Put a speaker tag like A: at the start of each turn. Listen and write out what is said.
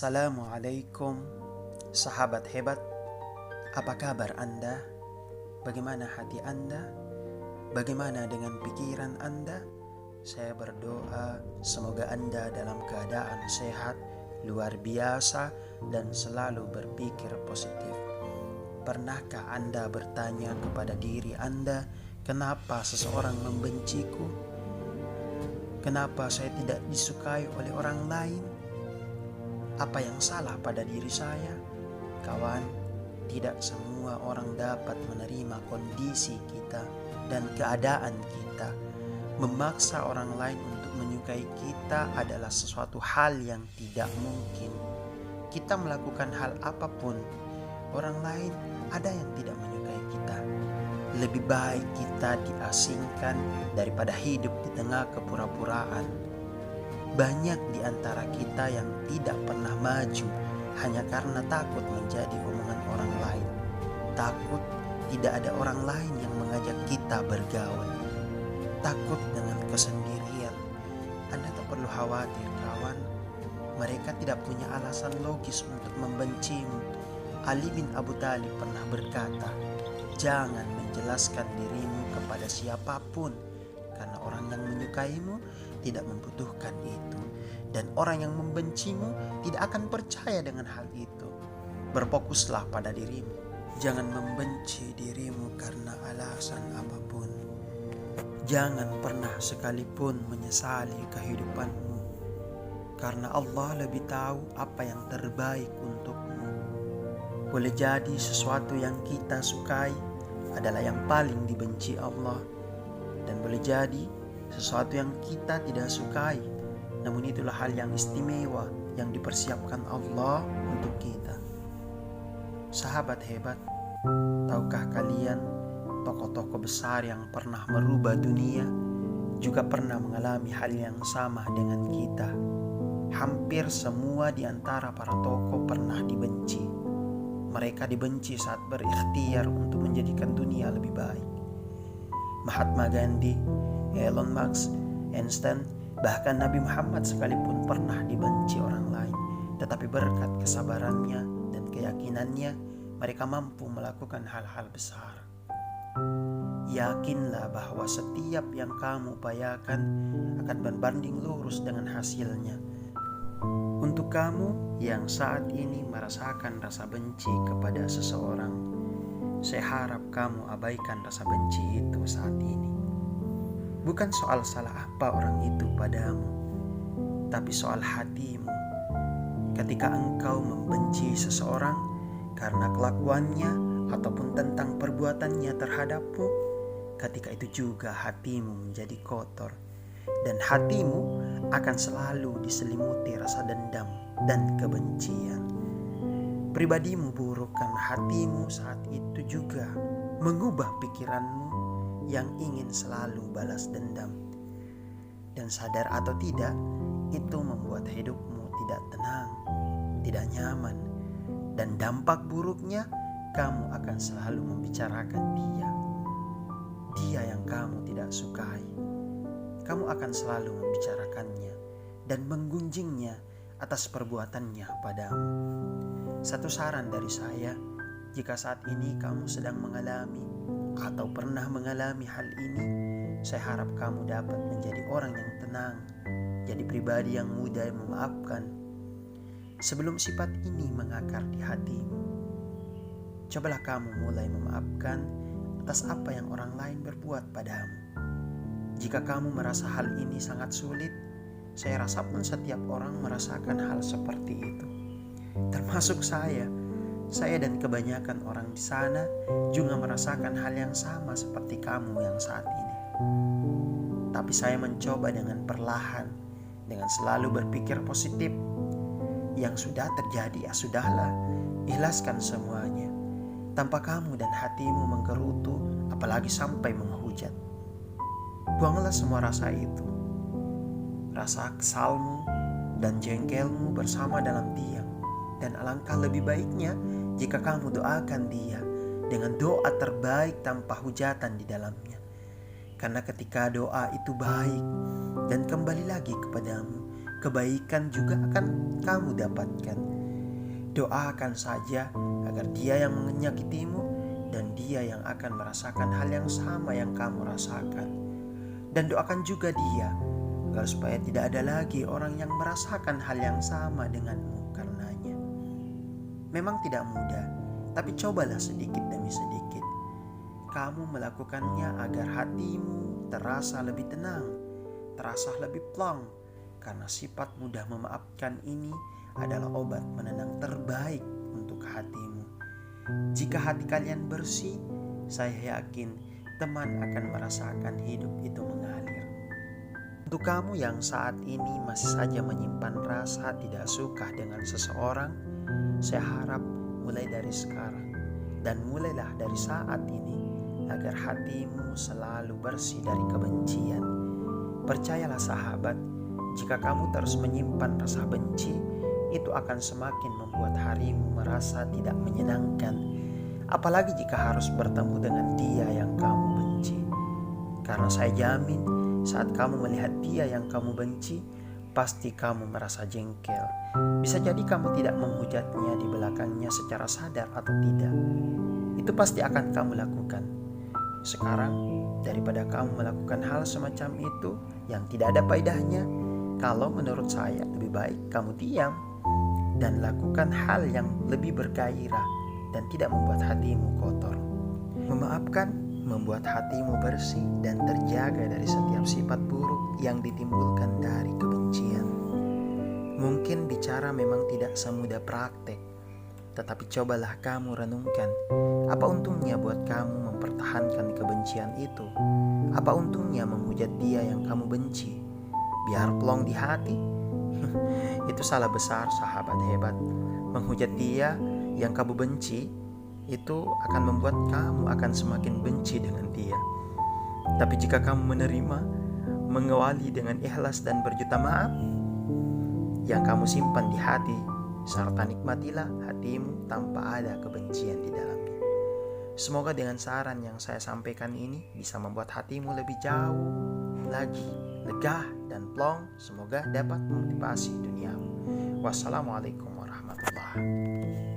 A: Assalamualaikum, sahabat hebat. Apa kabar Anda? Bagaimana hati Anda? Bagaimana dengan pikiran Anda? Saya berdoa semoga Anda dalam keadaan sehat, luar biasa, dan selalu berpikir positif. Pernahkah Anda bertanya kepada diri Anda, kenapa seseorang membenciku? Kenapa saya tidak disukai oleh orang lain? Apa yang salah pada diri saya? Kawan, tidak semua orang dapat menerima kondisi kita dan keadaan kita. Memaksa orang lain untuk menyukai kita adalah sesuatu hal yang tidak mungkin. Kita melakukan hal apapun, orang lain ada yang tidak menyukai kita. Lebih baik kita diasingkan daripada hidup di tengah kepura-puraan. Banyak di antara kita yang tidak pernah maju hanya karena takut menjadi omongan orang lain. Takut tidak ada orang lain yang mengajak kita bergaul. Takut dengan kesendirian. Anda tak perlu khawatir, kawan. Mereka tidak punya alasan logis untuk membencimu. Ali bin Abu Thalib pernah berkata, jangan menjelaskan dirimu kepada siapapun, karena orang yang menyukaimu tidak membutuhkan itu, dan orang yang membencimu tidak akan percaya dengan hal itu. Berfokuslah pada dirimu. Jangan membenci dirimu karena alasan apapun. Jangan pernah sekalipun menyesali kehidupanmu, karena Allah lebih tahu apa yang terbaik untukmu. Boleh jadi sesuatu yang kita sukai adalah yang paling dibenci Allah, dan boleh jadi sesuatu yang kita tidak sukai, namun itulah hal yang istimewa yang dipersiapkan Allah untuk kita. Sahabat hebat, tahukah kalian tokoh-tokoh besar yang pernah merubah dunia juga pernah mengalami hal yang sama dengan kita. Hampir semua di antara para tokoh pernah dibenci. Mereka dibenci saat berikhtiar untuk menjadikan dunia lebih baik. Mahatma Gandhi, Elon Musk, Einstein, bahkan Nabi Muhammad sekalipun pernah dibenci orang lain. Tetapi berkat kesabarannya dan keyakinannya, mereka mampu melakukan hal-hal besar. Yakinlah bahwa setiap yang kamu upayakan akan berbanding lurus dengan hasilnya. Untuk kamu yang saat ini merasakan rasa benci kepada seseorang, saya harap kamu abaikan rasa benci itu saat ini. Bukan soal salah apa orang itu padamu, tapi soal hatimu. Ketika engkau membenci seseorang karena kelakuannya ataupun tentang perbuatannya terhadapmu, ketika itu juga hatimu menjadi kotor, dan hatimu akan selalu diselimuti rasa dendam dan kebencian. Pribadimu buruk karena hatimu saat itu juga mengubah pikiranmu yang ingin selalu balas dendam. Dan sadar atau tidak, itu membuat hidupmu tidak tenang, tidak nyaman, dan dampak buruknya kamu akan selalu membicarakan dia yang kamu tidak sukai. Kamu akan selalu membicarakannya dan menggunjingnya atas perbuatannya padamu. Satu saran dari saya, jika saat ini kamu sedang mengalami atau pernah mengalami hal ini, saya harap kamu dapat menjadi orang yang tenang, jadi pribadi yang mudah memaafkan. Sebelum sifat ini mengakar di hatimu, cobalah kamu mulai memaafkan atas apa yang orang lain berbuat padamu. Jika kamu merasa hal ini sangat sulit, saya rasa pun setiap orang merasakan hal seperti itu. Termasuk saya dan kebanyakan orang di sana juga merasakan hal yang sama seperti kamu yang saat ini. Tapi saya mencoba dengan perlahan, dengan selalu berpikir positif. Yang sudah terjadi ya sudahlah, ikhlaskan semuanya. Tanpa kamu dan hatimu menggerutu, apalagi sampai menghujat. Buanglah semua rasa itu. Rasa kesalmu dan jengkelmu bersama dalam diam. Dan alangkah lebih baiknya jika kamu doakan dia dengan doa terbaik tanpa hujatan di dalamnya. Karena ketika doa itu baik dan kembali lagi kepadamu, kebaikan juga akan kamu dapatkan. Doakan saja agar dia yang menyakitimu dan dia yang akan merasakan hal yang sama yang kamu rasakan. Dan doakan juga dia agar supaya tidak ada lagi orang yang merasakan hal yang sama denganmu karenanya. Memang tidak mudah, tapi cobalah sedikit demi sedikit. Kamu melakukannya agar hatimu terasa lebih tenang, terasa lebih plong, karena sifat mudah memaafkan ini adalah obat penenang terbaik untuk hatimu. Jika hati kalian bersih, saya yakin teman akan merasakan hidup itu mengalir. Untuk kamu yang saat ini masih saja menyimpan rasa tidak suka dengan seseorang, saya harap mulai dari sekarang dan mulailah dari saat ini agar hatimu selalu bersih dari kebencian. Percayalah sahabat, jika kamu terus menyimpan rasa benci, itu akan semakin membuat harimu merasa tidak menyenangkan. Apalagi jika harus bertemu dengan dia yang kamu benci. Karena saya jamin, saat kamu melihat dia yang kamu benci, pasti kamu merasa jengkel. Bisa jadi kamu tidak menghujatnya di belakangnya secara sadar atau tidak. Itu pasti akan kamu lakukan. Sekarang, daripada kamu melakukan hal semacam itu yang tidak ada faedahnya, kalau menurut saya lebih baik kamu diam dan lakukan hal yang lebih bergairah dan tidak membuat hatimu kotor. Memaafkan membuat hatimu bersih dan terjaga dari setiap sifat buruk yang ditimbulkan dari kebencian. Mungkin bicara memang tidak semudah praktek, tetapi cobalah kamu renungkan, apa untungnya buat kamu mempertahankan kebencian itu? Apa untungnya menghujat dia yang kamu benci? Biar plong di hati? Itu salah besar sahabat hebat. Menghujat dia yang kamu benci itu akan membuat kamu akan semakin benci dengan dia. Tapi jika kamu menerima, mengawali dengan ikhlas dan berjuta maaf yang kamu simpan di hati, serta nikmatilah hatimu tanpa ada kebencian di dalamnya. Semoga dengan saran yang saya sampaikan ini bisa membuat hatimu lebih jauh lagi lega dan plong. Semoga dapat memotivasi duniamu. Wassalamualaikum warahmatullahi wabarakatuh.